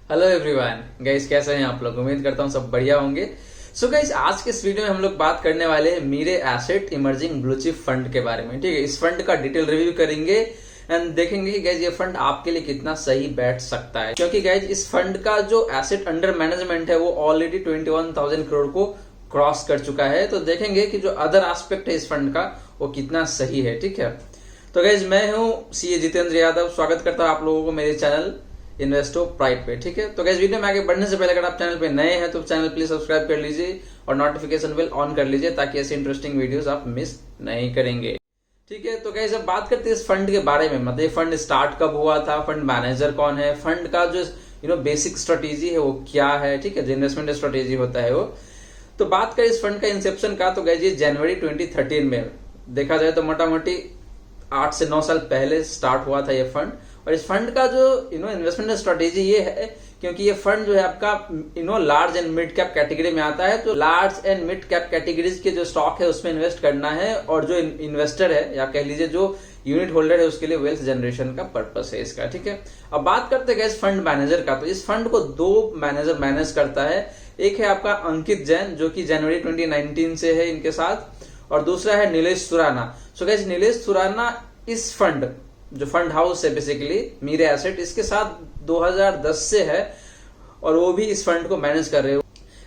Hello everyone guys, कैसे हैं आप लोग। उम्मीद करता हूँ सब बढ़िया होंगे। सो गाइस, आज के इस वीडियो में हम लोग बात करने वाले हैं Mirae Asset emerging blue chip fund के बारे में। ठीक है, इस फंड का डिटेल रिव्यू करेंगे एंड देखेंगे कि गाइस ये फंड आपके लिए कितना सही बैठ सकता है, क्योंकि गाइस इस फंड का जो एसेट अंडर मैनेजमेंट है वो ऑलरेडी 21,000 करोड़ को क्रॉस कर चुका है। तो देखेंगे कि जो अदर एस्पेक्ट है इस फंड का वो कितना सही है। ठीक है, तो गाइस मैं हूँ सीए जितेंद्र यादव, स्वागत करता हूँ आप लोगों को मेरे चैनल इन्वेस्टो प्राइड पे। ठीक है, तो गाइस वीडियो में आगे बढ़ने से पहले अगर आप चैनल पे नए हैं तो चैनल प्लीज सब्सक्राइब कर लीजिए और नोटिफिकेशन बेल ऑन कर लीजिए ताकि ऐसे इंटरेस्टिंग वीडियोस आप मिस नहीं करेंगे। ठीक है, तो गाइस अब बात करते हैं इस फंड के बारे में। मतलब ये फंड स्टार्ट कब हुआ था, फंड मैनेजर कौन है, फंड का जो बेसिक स्ट्रेटेजी है वो क्या है। ठीक है, जो इन्वेस्टमेंट स्ट्रेटेजी होता है वो। तो बात करें इस फंड का इंसेप्शन का, तो गाइस ये जनवरी 2013 में देखा जाए तो मोटा मोटी 8 से 9 साल पहले स्टार्ट हुआ था ये फंड। और इस फंड का जो इन्वेस्टमेंट स्ट्रेटेजी ये है, क्योंकि ये फंड जो है आपका large and mid cap category में आता है। तो large and mid cap categories के जो स्टॉक है उसमें इन्वेस्ट करना है, और जो इन्वेस्टर है या कह लीजिए जो यूनिट होल्डर है उसके लिए वेल्थ जनरेशन का पर्पस है इसका। ठीक है, अब बात करते हैं इस फंड मैनेजर का। तो इस फंड को 2 मैनेजर मैनेज करता है। एक है आपका अंकित जैन जो कि जनवरी 2019 से है इनके साथ, और दूसरा है नीलेश सुराना। सो गाइस नीलेश सुराना इस फंड जो फंड हाउस है बेसिकली मीरे एसेट, इसके साथ 2010 से है और वो भी इस फंड को मैनेज कर रहे हो।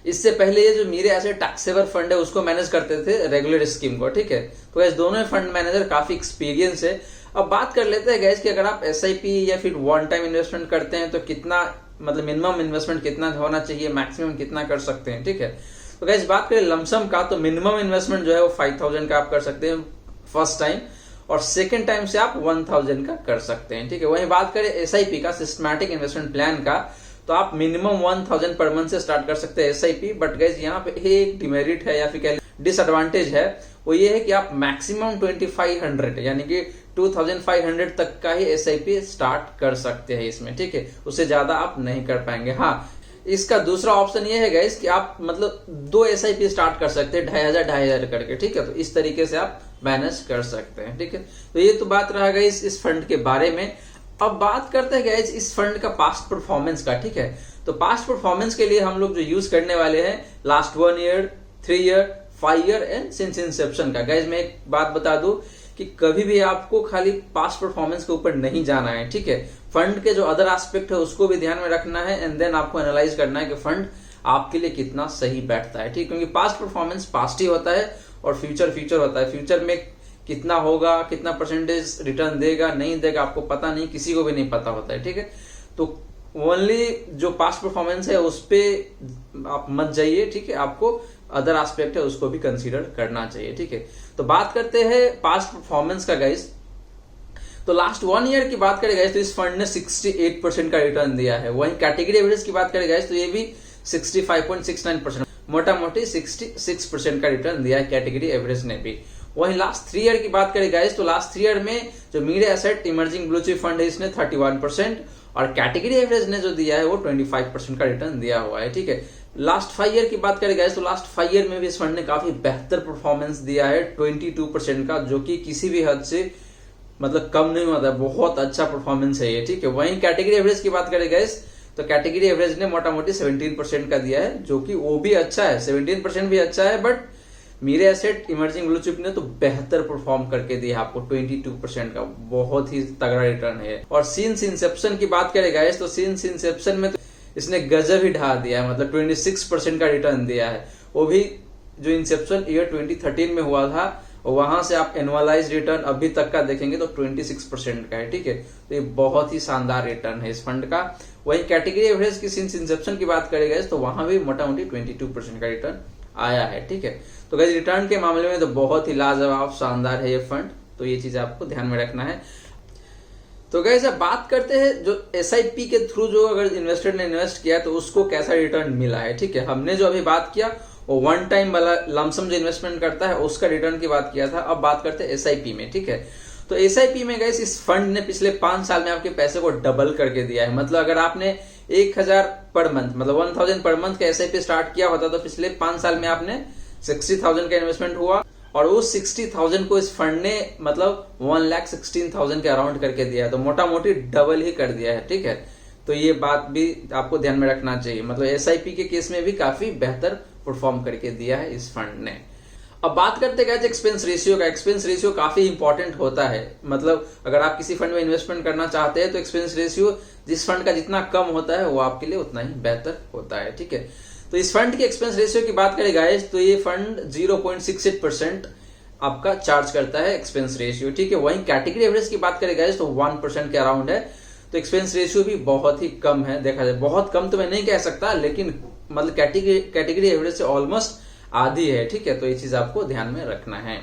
इससे पहले ये जो मीरे एसेट टैक्सेबल फंड है उसको मैनेज करते थे रेगुलर स्कीम को। ठीक है, तो गैस दोनों फंड मैनेजर काफी एक्सपीरियंस है। अब बात कर लेते हैं गैस कि अगर आप एसआईपी या फिर वन टाइम इन्वेस्टमेंट करते हैं तो कितना, मतलब मिनिमम इन्वेस्टमेंट कितना होना चाहिए, मैक्सिमम कितना कर सकते हैं। ठीक है, तो गैस बात करें लमसम का, तो मिनिमम इन्वेस्टमेंट जो है वो 5,000 का आप कर सकते हैं फर्स्ट टाइम, और सेकेंड टाइम से आप 1,000 का कर सकते हैं। ठीक है, वहीं बात करें एसआईपी का, सिस्टमैटिक इन्वेस्टमेंट प्लान का, तो आप मिनिमम 1,000 पर मंथ से स्टार्ट कर सकते हैं एसआईपी। बट गाइस यहाँ पे एक डिमेरिट है या फिर डिसएडवांटेज है, वो ये है कि आप मैक्सिमम 2,500 यानी कि 2,500 तक का ही एसआईपी स्टार्ट कर सकते हैं इसमें। ठीक है, उससे ज्यादा आप नहीं कर पाएंगे। हाँ, इसका दूसरा ऑप्शन ये है गाइस कि आप मतलब 2 एसआईपी स्टार्ट कर सकते हैं 2,500 करके। ठीक है, तो इस तरीके से आप मैनेज कर सकते हैं। ठीक है, तो ये तो बात रहा गाइस इस फंड के बारे में। अब बात करते हैं गाइस इस फंड का पास्ट परफॉर्मेंस का। ठीक है, तो पास्ट परफॉर्मेंस के लिए हम लोग जो यूज करने वाले हैं last 1 year, 3 year, 5 year and since Inception का। गाइस मैं एक बात बता दूं कि कभी भी आपको खाली पास्ट परफॉर्मेंस के ऊपर नहीं जाना है। ठीक है, फंड के जो अदर एस्पेक्ट है उसको भी ध्यान में रखना है एंड देन आपको एनालाइज करना है कि फंड आपके लिए कितना सही बैठता है। ठीक, क्योंकि पास्ट परफॉर्मेंस पास्ट ही होता है और फ्यूचर फ्यूचर होता है। फ्यूचर में कितना होगा, कितना परसेंटेज रिटर्न देगा नहीं देगा आपको पता नहीं, किसी को भी नहीं पता होता है। ठीक है, तो ओनली जो पास्ट परफॉर्मेंस है उस पर आप मत जाइए। ठीक है, आपको अदर एस्पेक्ट है उसको भी कंसीडर करना चाहिए। ठीक है, तो बात करते हैं पास्ट परफॉर्मेंस का गाइस। तो लास्ट 1 ईयर की बात करें गाइस तो इस फंड ने 68% का रिटर्न दिया है। वहीं कैटेगरी एवरेज की बात करें गाइस तो ये भी 65.69%, मोटा मोटी 66% का रिटर्न दिया है कैटेगरी एवरेज ने भी। वहीं लास्ट 3 ईयर की बात करें गाइस तो लास्ट 3 ईयर में जो Mirae Asset emerging blue chip fund है इसने 31% और कैटेगरी एवरेज ने जो दिया है वो 25% का रिटर्न दिया हुआ है। ठीक है, लास्ट 5 ईयर की बात करें गाइस तो लास्ट 5 ईयर में भी इस फंड ने काफी बेहतर परफॉर्मेंस दिया है 22% का, जो कि किसी भी हद से मतलब कम नहीं होता, बहुत अच्छा परफॉर्मेंस है ये। ठीक है, वहीं कैटेगरी एवरेज की बात करें गाइस तो कैटेगरी एवरेज ने मोटा मोटी 17% का दिया है, जो कि वो भी अच्छा है, 17% भी अच्छा है। But Meere Asset emerging blue chip ने तो बेहतर परफॉर्म करके दिया आपको 22% का, बहुत ही तगड़ा रिटर्न है। और सिंस इंसेप्शन की बात करें गाइस तो सिंस इंसेप्शन में तो इसने गजब ही ढा दिया है, मतलब 26% का रिटर्न दिया है, वो भी जो इंसेप्शन ईयर 2013 में हुआ था वहां से आप एनुअलाइज रिटर्न अभी तक का देखेंगे तो 26% का है। ठीक है, तो ये बहुत ही शानदार रिटर्न है इस फंड का। वहीं कैटेगरी एवरेज की सिंस इंसेप्शन की बात करेंगे तो वहां भी मोटा मोटी 22% का रिटर्न आया है। ठीक है, तो गाइस रिटर्न के मामले में तो बहुत ही लाजवाब शानदार है ये फंड, तो ये चीज आपको ध्यान में रखना है। तो गाइस अब बात करते हैं जो एसआईपी के थ्रू जो अगर इन्वेस्टर ने इन्वेस्ट किया तो उसको कैसा रिटर्न मिला है। ठीक है, हमने जो अभी बात किया वो 1 टाइम वाला लमसम जो इन्वेस्टमेंट करता है उसका रिटर्न की बात किया था। अब बात करते हैं एसआईपी में। ठीक है, तो एसआईपी में गाइस इस फंड ने पिछले 5 साल में आपके पैसे को डबल करके दिया है। मतलब अगर आपने 1,000 पर मंथ मतलब 1,000 पर मंथ का एसआईपी स्टार्ट किया होता तो पिछले 5 साल में आपने 60,000 का इन्वेस्टमेंट हुआ और उस 60,000 को इस फंड ने मतलब 1,16,000 के अराउंड करके दिया है, तो मोटा मोटी डबल ही कर दिया है। ठीक है, तो ये बात भी आपको ध्यान में रखना चाहिए। मतलब एसआईपी के केस में भी काफी बेहतर परफॉर्म करके दिया है इस फंड ने। अब बात करते हैं एक्सपेंस रेशियो का। एक्सपेंस रेशियो काफी इंपॉर्टेंट होता है। मतलब अगर आप किसी फंड में इन्वेस्टमेंट करना चाहते हैं तो एक्सपेंस रेशियो जिस फंड का जितना कम होता है वो आपके लिए उतना ही बेहतर होता है, ठीक है। तो इस फंड की एक्सपेंस रेशियो की बात करें गाइस, तो ये फंड 0.68% आपका चार्ज करता है एक्सपेंस रेशियो, ठीक है। वहीं कैटेगरी एवरेज की बात करें गाइस तो 1% के अराउंड है। तो एक्सपेंस रेशियो भी बहुत ही कम है। देखा जाए बहुत कम तो मैं नहीं कह सकता, लेकिन मतलब कैटेगरी एवरेज से ऑलमोस्ट आधी है, ठीक है। तो ये चीज आपको ध्यान में रखना है।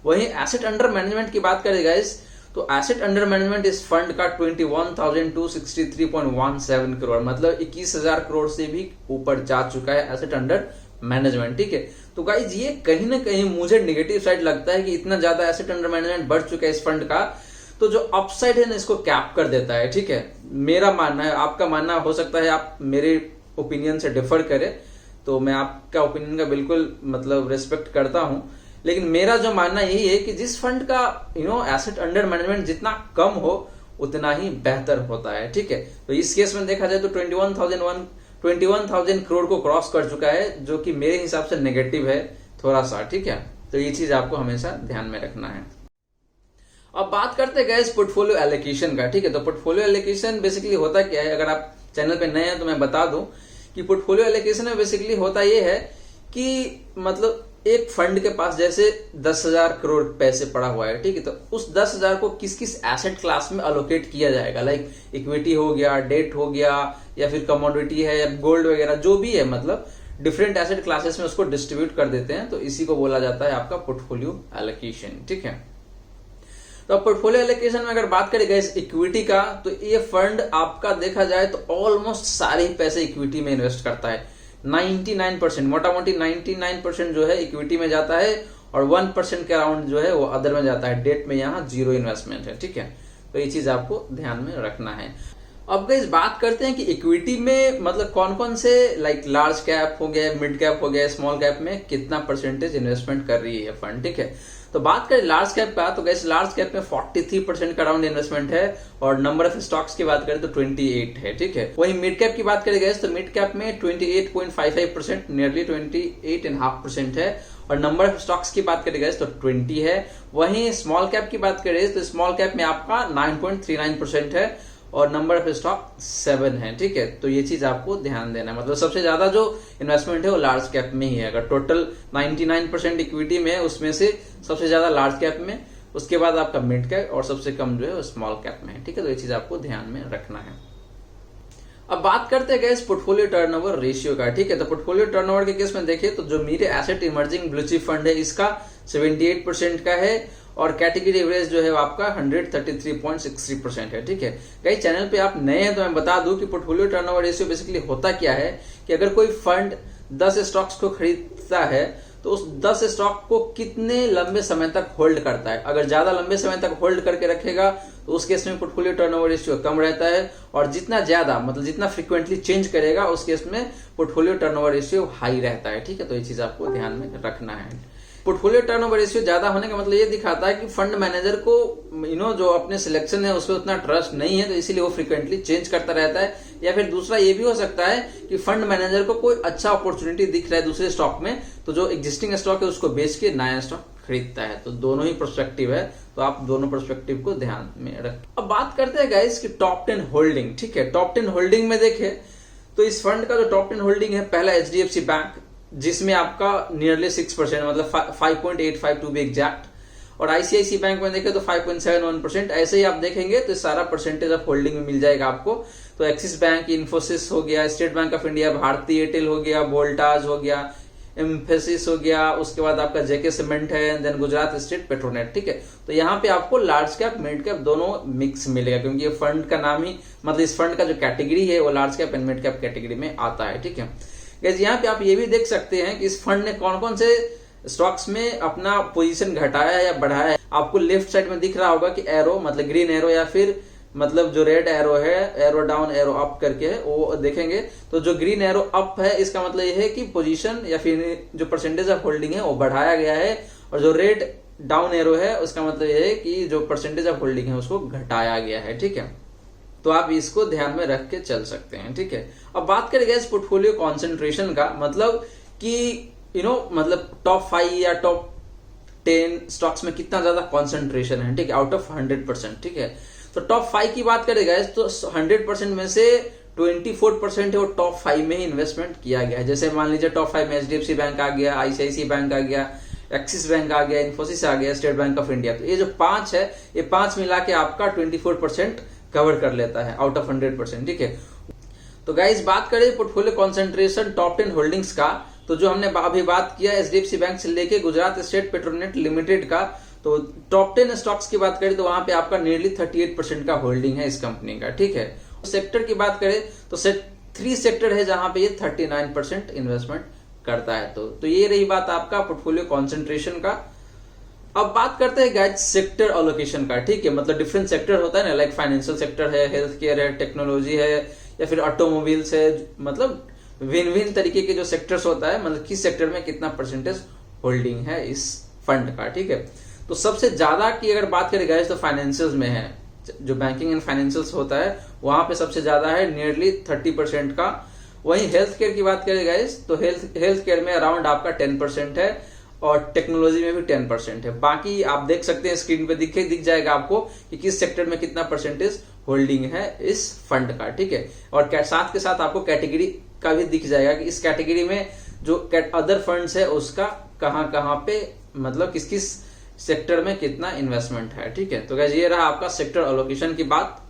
वहीं एसेट अंडर मैनेजमेंट की बात करें गाइस, तो एसेट अंडर मैनेजमेंट इस फंड का 21,263.17 करोड़, मतलब 21,000 करोड़ से भी ऊपर जा चुका है एसेट अंडर मैनेजमेंट, ठीक है। तो गाइस ये कहीं ना कहीं मुझे नेगेटिव साइड लगता है कि इतना ज्यादा एसेट अंडर मैनेजमेंट बढ़ चुका है इस फंड का, तो जो अपसाइड है ना इसको कैप कर देता है, ठीक है। मेरा मानना है, आपका मानना हो सकता है आप मेरे ओपिनियन से डिफर करें, तो मैं आपका ओपिनियन का बिल्कुल मतलब रिस्पेक्ट करता हूं, लेकिन मेरा जो मानना यही है कि जिस फंड का एसेट अंडर मैनेजमेंट जितना कम हो उतना ही बेहतर होता है, ठीक है। तो इस केस में देखा जाए तो 21,000 करोड़ को क्रॉस कर चुका है, जो कि मेरे हिसाब से नेगेटिव है थोड़ा सा, ठीक है। तो ये चीज आपको हमेशा ध्यान में रखना है। अब बात करते हैं पोर्टफोलियो एलोकेशन का, ठीक है। तो पोर्टफोलियो एलोकेशन बेसिकली होता क्या है, अगर आप चैनल पे नए हैं तो मैं बता दूं कि पोर्टफोलियो एलोकेशन में बेसिकली होता ये है कि मतलब एक फंड के पास जैसे 10,000 करोड़ पैसे पड़ा हुआ है, ठीक है। तो उस 10,000 को किस किस एसेट क्लास में अलोकेट किया जाएगा, लाइक इक्विटी हो गया, डेट हो गया, या फिर कमोडिटी है, या गोल्ड वगैरह जो भी है, मतलब डिफरेंट एसेट क्लासेस में उसको डिस्ट्रीब्यूट कर देते हैं। तो इसी को बोला जाता है आपका पोर्टफोलियो एलोकेशन, ठीक है। तो पोर्टफोलियो एलोकेशन में अगर बात करें गाइस इक्विटी का, तो ये फंड आपका देखा जाए तो ऑलमोस्ट सारे ही पैसे इक्विटी में इन्वेस्ट करता है। 99% मोटा मोटी 99% जो है इक्विटी में जाता है, और 1% के अराउंड जो है वो अदर में जाता है। डेट में यहाँ जीरो इन्वेस्टमेंट है, ठीक है। तो ये चीज आपको ध्यान में रखना है। अब गाइस बात करते हैं कि इक्विटी में मतलब कौन कौन से लाइक लार्ज कैप हो गया, मिड कैप हो गया, स्मॉल कैप में कितना परसेंटेज इन्वेस्टमेंट कर रही है फंड, ठीक है। तो बात करें लार्ज कैप का, तो गाइस लार्ज कैप में 43% का अराउंड इन्वेस्टमेंट है, और नंबर ऑफ स्टॉक्स की बात करें तो 28 है, ठीक है। वहीं मिड कैप की बात करें गाइस, तो मिड कैप में 28.55%, नियरली 28.5% है, और नंबर ऑफ स्टॉक्स की बात करें गाइस तो 20 है। वहीं स्मॉल कैप की बात करें तो स्मॉल कैप में आपका 9.39% है, और नंबर ऑफ स्टॉक 7 है, ठीक है। तो ये चीज आपको ध्यान देना है। मतलब सबसे ज्यादा जो इन्वेस्टमेंट है वो लार्ज कैप में ही है। अगर टोटल 99% इक्विटी में है, उसमें से सबसे ज्यादा लार्ज कैप में, उसके बाद आपका मिड कैप, और सबसे कम जो है वो स्मॉल कैप में है, ठीक है। तो ये चीज आपको ध्यान में रखना है। अब बात करते हैं गाइस पोर्टफोलियो टर्नओवर रेशियो का, ठीक है। तो पोर्टफोलियो टर्नओवर के केस में देखिए तो जो मेरे asset emerging blue chip fund है इसका 78% का है, और कैटेगरी एवरेज जो है वो आपका 133.63% है, ठीक है। कई चैनल पे आप नए हैं तो मैं बता दूं कि पोर्टफोलियो टर्नओवर रेशियो बेसिकली होता क्या है कि अगर कोई फंड 10 स्टॉक्स को खरीदता है तो उस 10 स्टॉक को कितने लंबे समय तक होल्ड करता है। अगर ज्यादा लंबे समय तक होल्ड करके रखेगा तो उस केस में पोर्टफोलियो टर्नओवर रेशियो कम रहता है, और जितना ज्यादा मतलब जितना फ्रीक्वेंटली चेंज करेगा उस केस में पोर्टफोलियो टर्नओवर रेशियो हाई रहता है, ठीक है। तो ये चीज आपको ध्यान में रखना है। पोर्टफोलियो टर्नओवर रेशियो ज्यादा होने का मतलब ये दिखाता है कि फंड मैनेजर को जो अपने सिलेक्शन है उसमें उतना ट्रस्ट नहीं है, तो इसीलिए वो फ्रीक्वेंटली चेंज करता रहता है। या फिर दूसरा ये भी हो सकता है कि फंड मैनेजर को कोई अच्छा अपॉर्चुनिटी दिख रहा है दूसरे स्टॉक में, तो जो एग्जिस्टिंग स्टॉक है उसको बेच के नया स्टॉक खरीदता है। तो दोनों ही पर्सपेक्टिव है, तो आप दोनों पर्सपेक्टिव को ध्यान में रखें। अब बात करते हैं गाइस की टॉप 10 होल्डिंग, ठीक है। टॉप 10 होल्डिंग में देखें तो इस फंड का जो टॉप 10 होल्डिंग है, पहला HDFC बैंक जिसमें आपका नियरली 6%, मतलब 5.85 टू बी एग्जैक्ट, और ICICI बैंक में देखें तो 5.71%। ऐसे ही आप देखेंगे तो सारा परसेंटेज ऑफ होल्डिंग में मिल जाएगा आपको। तो एक्सिस बैंक, इन्फोसिस हो गया, State Bank of India, Bharti Airtel हो गया, वोल्टास हो गया, एम्फेसिस हो गया, उसके बाद आपका जेके सीमेंट है, देन गुजरात स्टेट पेट्रोनेट, ठीक है। तो यहाँ पे आपको लार्ज कैप मिड कैप दोनों मिक्स मिलेगा, क्योंकि ये फंड का नाम ही मतलब इस फंड का जो कैटेगरी है वो large cap and mid cap category में आता है, ठीक है। यहाँ पे आप ये भी देख सकते हैं कि इस फंड ने कौन कौन से स्टॉक्स में अपना पोजीशन घटाया है या बढ़ाया है। आपको लेफ्ट साइड में दिख रहा होगा कि एरो मतलब ग्रीन एरो, या फिर मतलब जो रेड एरो है, एरो डाउन एरो अप करके है, वो देखेंगे तो जो ग्रीन एरो अप है इसका मतलब ये है कि पोजीशन या फिर जो परसेंटेज ऑफ होल्डिंग है वो बढ़ाया गया है, और जो रेड डाउन एरो है उसका मतलब ये है कि जो परसेंटेज ऑफ होल्डिंग है उसको घटाया गया है, ठीक है। तो आप इसको ध्यान में रख के चल सकते हैं। ठीक है, अब बात करें इस पोर्टफोलियो कॉन्सेंट्रेशन का, मतलब कि मतलब टॉप 5 या टॉप 10 स्टॉक्स में कितना ज्यादा कॉन्सेंट्रेशन है। ठीक है, आउट ऑफ 100%। ठीक है, तो टॉप 5 की बात करें गाइस तो 100% में से 24% है वो टॉप 5 में ही इन्वेस्टमेंट किया गया है। जैसे मान लीजिए टॉप 5 में HDFC बैंक आ गया, ICICI बैंक आ गया, एक्सिस बैंक आ गया, इन्फोसिस आ गया, स्टेट बैंक ऑफ इंडिया। तो ये जो 5 है, ये 5 मिला के आपका 24% कवर कर लेता है आउट ऑफ 100%। ठीक है, तो गाइस बात करें पोर्टफोलियो कॉन्सेंट्रेशन टॉप 10 होल्डिंग्स का, तो जो हमने अभी बात किया HDFC बैंक से लेके गुजरात स्टेट पेट्रोनेट लिमिटेड का, तो टॉप 10 स्टॉक्स की बात करें तो वहां पे आपका नियरली 38% का होल्डिंग है इस कंपनी का। ठीक है, सेक्टर की बात करें तो 3 सेक्टर है जहां पे ये 39% इन्वेस्टमेंट करता है। तो ये रही बात आपका पोर्टफोलियो कॉन्सेंट्रेशन का। अब बात करते हैं गाइस सेक्टर एलोकेशन का। ठीक है, मतलब डिफरेंट सेक्टर होता है ना, लाइक फाइनेंशियल सेक्टर है, हेल्थ केयर है, टेक्नोलॉजी है, या फिर ऑटोमोबाइल्स है, मतलब भिन्न तरीके के जो सेक्टर्स होता है, मतलब किस सेक्टर में कितना परसेंटेज होल्डिंग है इस फंड का। ठीक है, तो सबसे ज्यादा की अगर बात करें गाइस तो फाइनेंशियल्स में है, जो बैंकिंग एंड फाइनेंशियल्स होता है वहां पे सबसे ज्यादा है, नियरली 30% का। वहीं हेल्थ केयर की बात करें गाइस तो हेल्थ केयर में अराउंड आपका 10% है, और टेक्नोलॉजी में भी 10% है। बाकी आप देख सकते हैं स्क्रीन पे दिख जाएगा आपको कि किस सेक्टर में कितना परसेंटेज होल्डिंग है इस फंड का। ठीक है, और साथ के साथ आपको कैटेगरी का भी दिख जाएगा कि इस कैटेगरी में जो अदर फंड्स है उसका कहां पे, मतलब किस किस सेक्टर में कितना इन्वेस्टमेंट है। ठीक है, तो गाइस ये रहा आपका सेक्टर एलोकेशन की बात।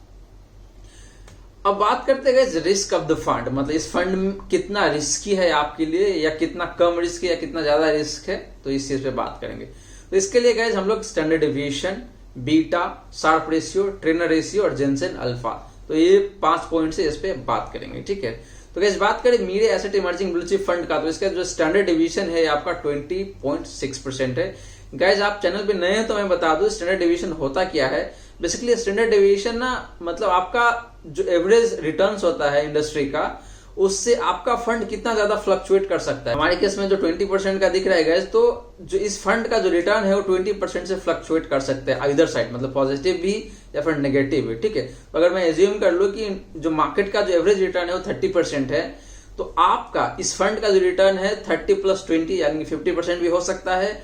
अब बात करते हैं रिस्क ऑफ द फंड, मतलब इस फंड में कितना रिस्की है आपके लिए, या कितना कम रिस्क है, या कितना ज्यादा रिस्क है, तो इस चीज पे बात करेंगे। तो इसके लिए गाइस हम लोग standard deviation, beta, Sharpe ratio, trainer ratio और जेनसेन अल्फा, तो ये 5 पॉइंट से इस पे बात करेंगे। ठीक है, तो गाइस बात करें Mirae Asset emerging blue chip fund का, तो इसका जो स्टैंडर्ड डेविएशन है आपका 20.6% है। गाइस आप चैनल पे नए हैं तो मैं बता दूं स्टैंडर्ड डेविएशन होता क्या है। बेसिकली स्टैंडर्ड डेविएशन ना, मतलब आपका जो एवरेज रिटर्न्स होता है इंडस्ट्री का, उससे आपका फंड कितना ज्यादा फ्लक्चुएट कर सकता है। हमारे केस में जो 20% का दिख रहा है गाइस, तो जो इस फंड का जो रिटर्न है वो 20% से फ्लक्चुएट कर सकते हैं इधर साइड, मतलब पॉजिटिव भी या फिर नेगेटिव भी। ठीक है, तो अगर मैं एज्यूम कर लूं कि जो मार्केट का जो एवरेज रिटर्न है वो 30% है, तो आपका इस फंड का जो रिटर्न है 30 + 20 यानी 50% भी हो सकता है,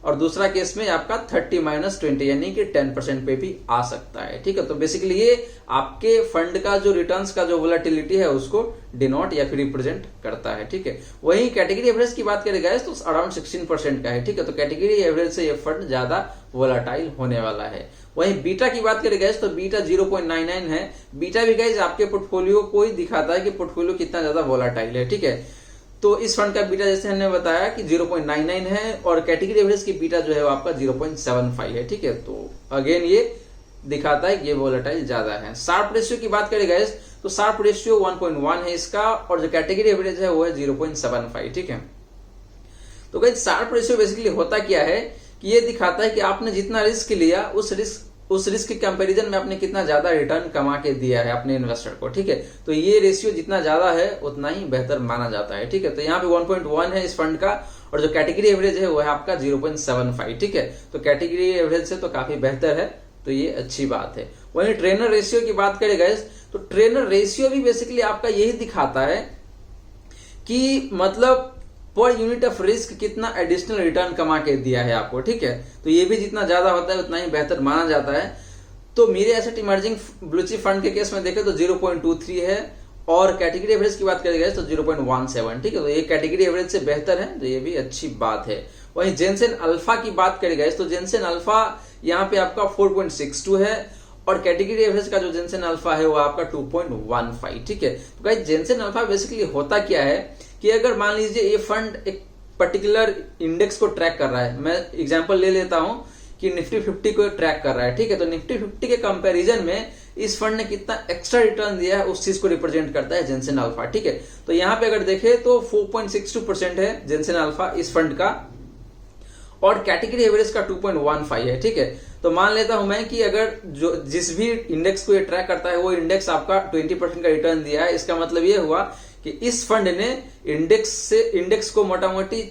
और दूसरा केस में आपका 30 - 20 यानी कि 10% पे भी आ सकता है। ठीक है, तो बेसिकली ये आपके फंड का जो रिटर्न्स का जो वोलेटिलिटी है उसको डिनोट या फिर रिप्रेजेंट करता है। ठीक है, वहीं कैटेगरी एवरेज की बात करें गाइस तो अराउंड 16% का है। ठीक है, तो कैटेगरी एवरेज से ये फंड ज्यादा वोलाटाइल होने वाला है। वहीं बीटा की बात करें गाइस तो बीटा 0.99 है। बीटा भी गाइस आपके पोर्टफोलियो को ही दिखाता है कि पोर्टफोलियो कितना ज्यादा वोलाटाइल है। ठीक है, तो इस फंड का बीटा जैसे हमने बताया कि 0.99 है, और कैटेगरी एवरेज की बीटा जो है वो आपका 0.75 है। ठीक है, तो अगेन ये दिखाता है कि ये वोलेटाइल ज्यादा है। शार्प रेशियो की बात करें गाइस तो शार्प रेशियो 1.1 है इसका, और जो कैटेगरी एवरेज है वो है 0.75। ठीक है, तो गाइस शार्प रेशियो बेसिकली होता क्या है कि ये दिखाता है कि आपने जितना रिस्क लिया उस रिस्क के कंपैरिजन में आपने कितना ज्यादा रिटर्न कमा के दिया है अपने इन्वेस्टर को। ठीक है, तो ये रेशियो जितना ज्यादा है उतना ही बेहतर माना जाता है। ठीक है, तो यहाँ पे 1.1 है इस फंड का, और जो कैटेगरी एवरेज है वो है आपका 0.75। ठीक है, तो कैटेगरी एवरेज से तो काफी बेहतर है, तो ये अच्छी बात है। वहीं ट्रेनर रेशियो की बात करें गाइस तो ट्रेनर रेशियो भी बेसिकली आपका यही दिखाता है कि मतलब पर यूनिट ऑफ रिस्क कितना एडिशनल रिटर्न कमा के दिया है आपको। ठीक है, तो ये भी जितना ज्यादा होता है उतना ही बेहतर माना जाता है। तो मेरे asset emerging blue chip fund के केस में देखें तो 0.23 है, और कैटेगरी एवरेज की बात करें तो 0.17। ठीक है, तो ये कैटेगरी एवरेज से बेहतर है, तो ये भी अच्छी बात है। वहीं जेनसेन अल्फा की बात करें तो जेनसेन अल्फा यहाँ पे आपका 4.62 है, और कैटेगरी एवरेज का जो जेनसेन अल्फा है वो आपका 2.15। ठीक है, तो गाइस जेनसेन अल्फा बेसिकली होता क्या है कि अगर मान लीजिए ये फंड एक पर्टिकुलर इंडेक्स को ट्रैक कर रहा है, मैं एग्जांपल ले लेता हूं कि निफ्टी 50 को ट्रैक कर रहा है। ठीक है, तो निफ्टी 50 के कंपैरिजन में इस फंड ने कितना एक्स्ट्रा रिटर्न दिया है उस चीज को रिप्रेजेंट करता है जेनसेन अल्फा। ठीक है, तो यहाँ पे अगर देखें तो 4.62% है जेनसेन अल्फा इस फंड का, और कैटेगरी एवरेज का 2.15 है। ठीक है, तो मान लेता हूं मैं कि अगर जो जिस भी इंडेक्स को ये ट्रैक करता है वो इंडेक्स आपका 20% का रिटर्न दिया है, इसका मतलब ये हुआ कि इस फंड ने इंडेक्स को मोटा मोटी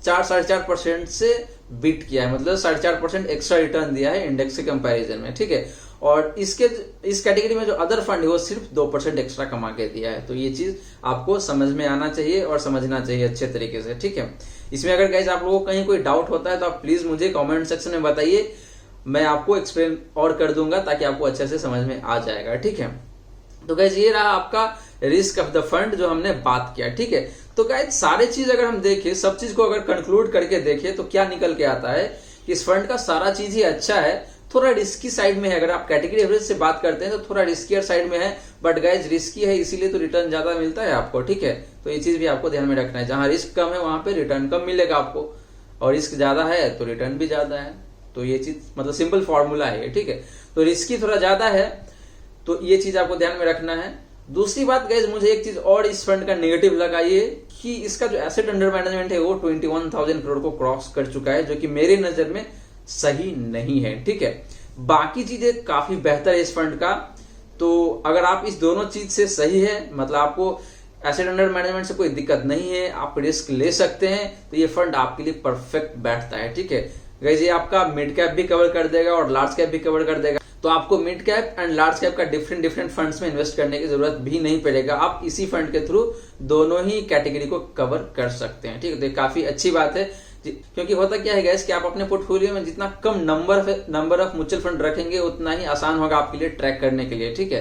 4-4.5% से बीट किया है, मतलब 4.5% एक्स्ट्रा रिटर्न दिया है इंडेक्स के कंपैरिजन में। ठीक है, और इस कैटेगरी में जो अदर फंड है वो सिर्फ 2% एक्स्ट्रा कमा के दिया है। तो ये चीज आपको समझ में आना चाहिए और समझना चाहिए अच्छे तरीके से, ठीक है। इसमें अगर गाइज आप लोगों को कहीं कोई डाउट होता है तो आप प्लीज मुझे कमेंट सेक्शन में बताइए, मैं आपको एक्सप्लेन और कर दूंगा ताकि आपको अच्छे से समझ में आ जाएगा, ठीक है। तो गाइज ये रहा आपका रिस्क ऑफ द फंड जो हमने बात किया, ठीक है। तो गाइज सारे चीज अगर हम देखें, सब चीज को अगर कंक्लूड करके देखें तो क्या निकल के आता है कि इस फंड का सारा चीज ही अच्छा है, थोड़ा रिस्की साइड में है। अगर आप कैटेगरी एवरेज से बात करते हैं तो थोड़ा रिस्कियर साइड में है, बट गाइज रिस्की है इसीलिए तो रिटर्न ज्यादा मिलता है आपको, ठीक है। तो ये चीज भी आपको ध्यान में रखना है, जहां रिस्क कम है वहां पे रिटर्न कम मिलेगा आपको, और रिस्क ज्यादा है तो रिटर्न भी ज्यादा है। तो ये चीज मतलब सिंपल फॉर्मूला है, ठीक है। तो रिस्की थोड़ा ज्यादा है तो ये चीज आपको ध्यान में रखना है। दूसरी बात गाइज मुझे एक चीज और इस फंड का नेगेटिव लगा ये कि इसका जो एसेट अंडर मैनेजमेंट है वो 21,000 करोड़ को क्रॉस कर चुका है, जो कि मेरी नजर में सही नहीं है, ठीक है। बाकी चीजें काफी बेहतर है इस फंड का। तो अगर आप इस दोनों चीज से सही है, मतलब आपको एसेट अंडर मैनेजमेंट से कोई दिक्कत नहीं है, आप रिस्क ले सकते हैं, तो ये फंड आपके लिए परफेक्ट बैठता है, ठीक है। गाइज ये आपका मिड कैप भी कवर कर देगा और लार्ज कैप भी कवर कर देगा। तो आपको mid cap and large cap का डिफरेंट फंड्स में इन्वेस्ट करने की जरूरत भी नहीं पड़ेगा, आप इसी फंड के थ्रू दोनों ही कैटेगरी को कवर कर सकते हैं, ठीक है। तो काफी अच्छी बात है, क्योंकि होता क्या है गाइस कि आप अपने पोर्टफोलियो में जितना कम नंबर ऑफ म्यूचुअल फंड रखेंगे उतना ही आसान होगा आपके लिए ट्रैक करने के लिए, ठीक है।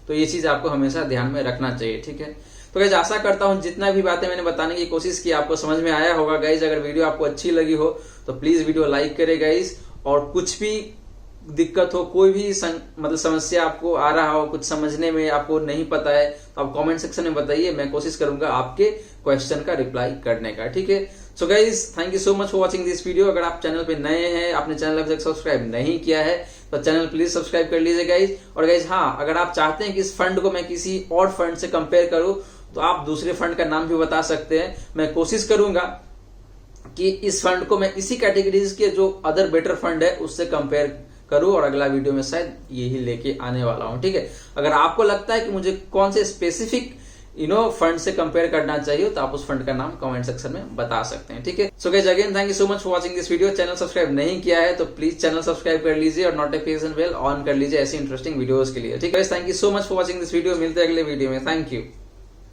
तो ये चीज आपको हमेशा ध्यान में रखना चाहिए, ठीक है। तो गाइस आशा करता हूं जितना भी बातें मैंने बताने की कोशिश की आपको समझ में आया होगा गाइस। अगर वीडियो आपको अच्छी लगी हो तो प्लीज वीडियो लाइक करें गाइस, और कुछ भी दिक्कत हो, कोई भी मतलब समस्या आपको आ रहा हो, कुछ समझने में आपको नहीं पता है तो आप कमेंट सेक्शन में बताइए, मैं कोशिश करूंगा आपके क्वेश्चन का रिप्लाई करने का, ठीक है। So guys thank you so much for watching this video. अगर आप चैनल पे नए हैं, आपने चैनल अभी तक सब्सक्राइब नहीं किया है तो चैनल प्लीज सब्सक्राइब कर लीजिए गाइज। और गाइज हाँ, अगर आप चाहते हैं कि इस फंड को मैं किसी और फंड से कंपेयर करूं तो आप दूसरे फंड का नाम भी बता सकते हैं। मैं कोशिश करूंगा कि इस फंड को मैं इसी कैटेगरीज के जो अदर बेटर फंड है उससे कंपेयर करूं, और अगला वीडियो में शायद यही लेके आने वाला हूं, ठीक है। अगर आपको लगता है कि मुझे कौन से स्पेसिफिक फंड से कंपेयर करना चाहिए तो आप उस फंड का नाम कमेंट सेक्शन में बता सकते हैं, ठीक है। So guys again thank you so much for watching this video. Channel subscribe नहीं किया है तो प्लीज चैनल सब्सक्राइब कर लीजिए और नोटिफिकेशन बेल ऑन कर लीजिए ऐसी इंटरेस्टिंग वीडियोस के लिए, ठीक है। Thank you so much for watching this video. मिलते हैं अगले वीडियो में, थैंक यू।